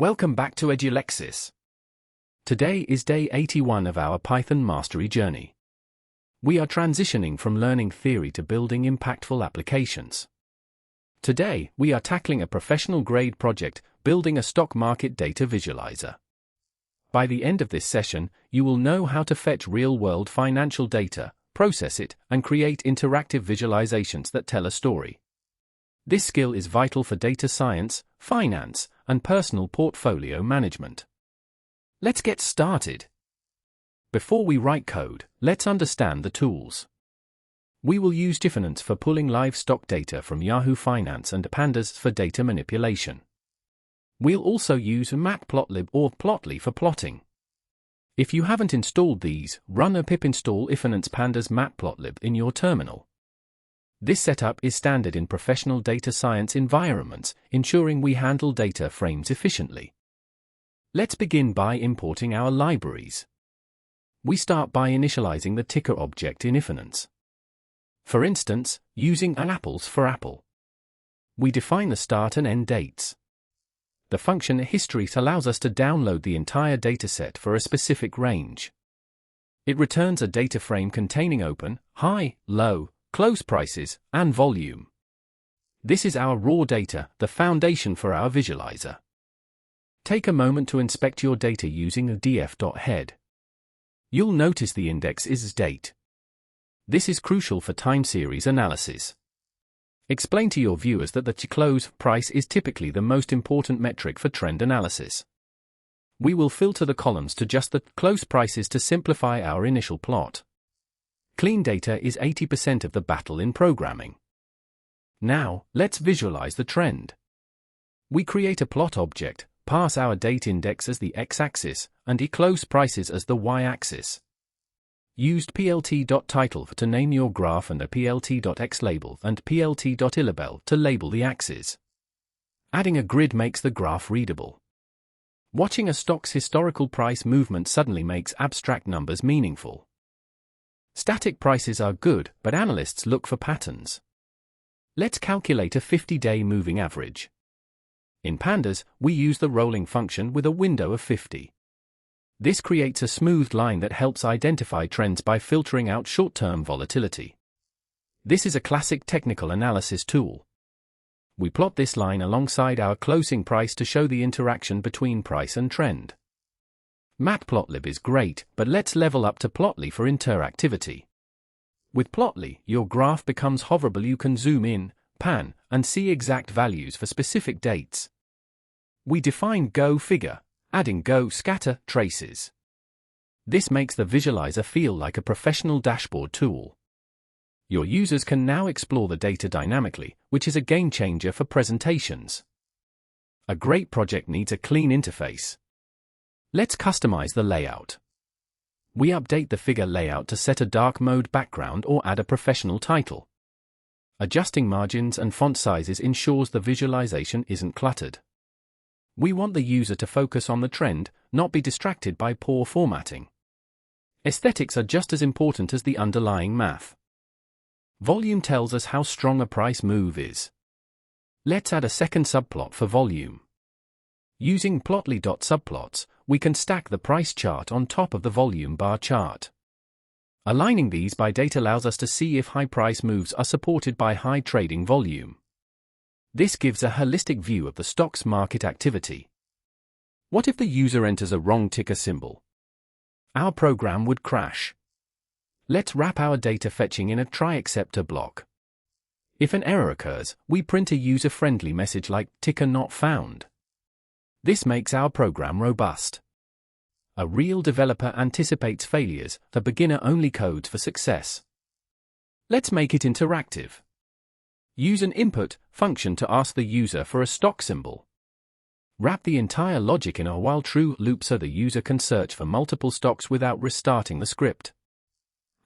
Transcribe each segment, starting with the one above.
Welcome back to Edulexis. Today is day 81 of our Python mastery journey. We are transitioning from learning theory to building impactful applications. Today, we are tackling a professional-grade project, building a stock market data visualizer. By the end of this session, you will know how to fetch real-world financial data, process it, and create interactive visualizations that tell a story. This skill is vital for data science, finance, and personal portfolio management. Let's get started. Before we write code, let's understand the tools. We will use Difference for pulling live stock data from Yahoo Finance and Pandas for data manipulation. We'll also use Matplotlib or Plotly for plotting. If you haven't installed these, run a pip install Difference Pandas Matplotlib in your terminal. This setup is standard in professional data science environments, ensuring we handle data frames efficiently. Let's begin by importing our libraries. We start by initializing the ticker object in Difference. For instance, using apples for apple. We define the start and end dates. The function history allows us to download the entire dataset for a specific range. It returns a data frame containing open, high, low, close prices, and volume. This is our raw data, the foundation for our visualizer. Take a moment to inspect your data using a df.head. You'll notice the index is date. This is crucial for time series analysis. Explain to your viewers that the close price is typically the most important metric for trend analysis. We will filter the columns to just the close prices to simplify our initial plot. Clean data is 80% of the battle in programming. Now, let's visualize the trend. We create a plot object, pass our date index as the x-axis, and close prices as the y-axis. Used plt.title to name your graph and a plt.xlabel and plt.ilabel to label the axes. Adding a grid makes the graph readable. Watching a stock's historical price movement suddenly makes abstract numbers meaningful. Static prices are good, but analysts look for patterns. Let's calculate a 50-day moving average. In Pandas, we use the rolling function with a window of 50. This creates a smooth line that helps identify trends by filtering out short-term volatility. This is a classic technical analysis tool. We plot this line alongside our closing price to show the interaction between price and trend. Matplotlib is great, but let's level up to Plotly for interactivity. With Plotly, your graph becomes hoverable. You can zoom in, pan, and see exact values for specific dates. We define go figure, adding go scatter traces. This makes the visualizer feel like a professional dashboard tool. Your users can now explore the data dynamically, which is a game changer for presentations. A great project needs a clean interface. Let's customize the layout. We update the figure layout to set a dark mode background or add a professional title. Adjusting margins and font sizes ensures the visualization isn't cluttered. We want the user to focus on the trend, not be distracted by poor formatting. Aesthetics are just as important as the underlying math. Volume tells us how strong a price move is. Let's add a second subplot for volume. Using plotly.subplots, we can stack the price chart on top of the volume bar chart. Aligning these by date allows us to see if high price moves are supported by high trading volume. This gives a holistic view of the stock's market activity. What if the user enters a wrong ticker symbol? Our program would crash. Let's wrap our data fetching in a try exceptor block. If an error occurs, we print a user-friendly message like ticker not found. This makes our program robust. A real developer anticipates failures, the beginner only codes for success. Let's make it interactive. Use an input function to ask the user for a stock symbol. Wrap the entire logic in a while true loop so the user can search for multiple stocks without restarting the script.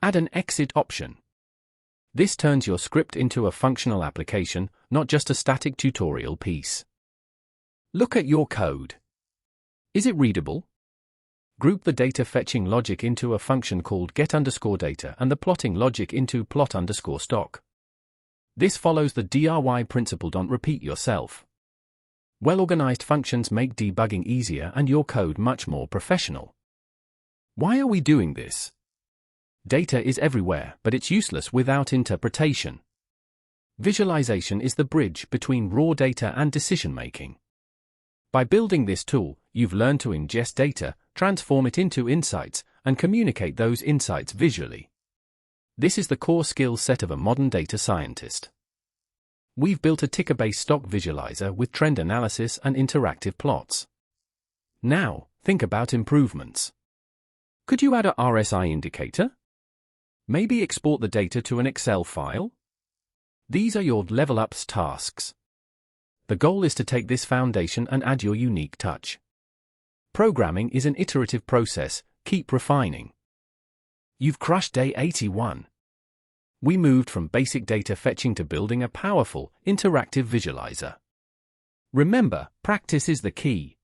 Add an exit option. This turns your script into a functional application, not just a static tutorial piece. Look at your code. Is it readable? Group the data fetching logic into a function called get_data and the plotting logic into plot_stock. This follows the DRY principle. Don't repeat yourself. Well-organized functions make debugging easier and your code much more professional. Why are we doing this? Data is everywhere, but it's useless without interpretation. Visualization is the bridge between raw data and decision-making. By building this tool, you've learned to ingest data, transform it into insights, and communicate those insights visually. This is the core skill set of a modern data scientist. We've built a ticker-based stock visualizer with trend analysis and interactive plots. Now, think about improvements. Could you add a RSI indicator? Maybe export the data to an Excel file? These are your level ups tasks. The goal is to take this foundation and add your unique touch. Programming is an iterative process, keep refining. You've crushed day 81. We moved from basic data fetching to building a powerful, interactive visualizer. Remember, practice is the key.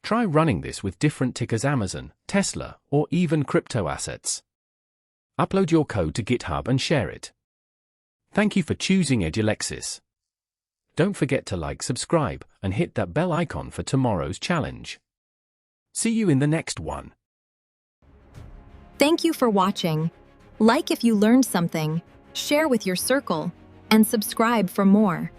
Try running this with different tickers: Amazon, Tesla, or even crypto assets. Upload your code to GitHub and share it. Thank you for choosing Edulexis. Don't forget to like, subscribe, and hit that bell icon for tomorrow's challenge. See you in the next one. Thank you for watching. Like if you learned something, share with your circle, and subscribe for more.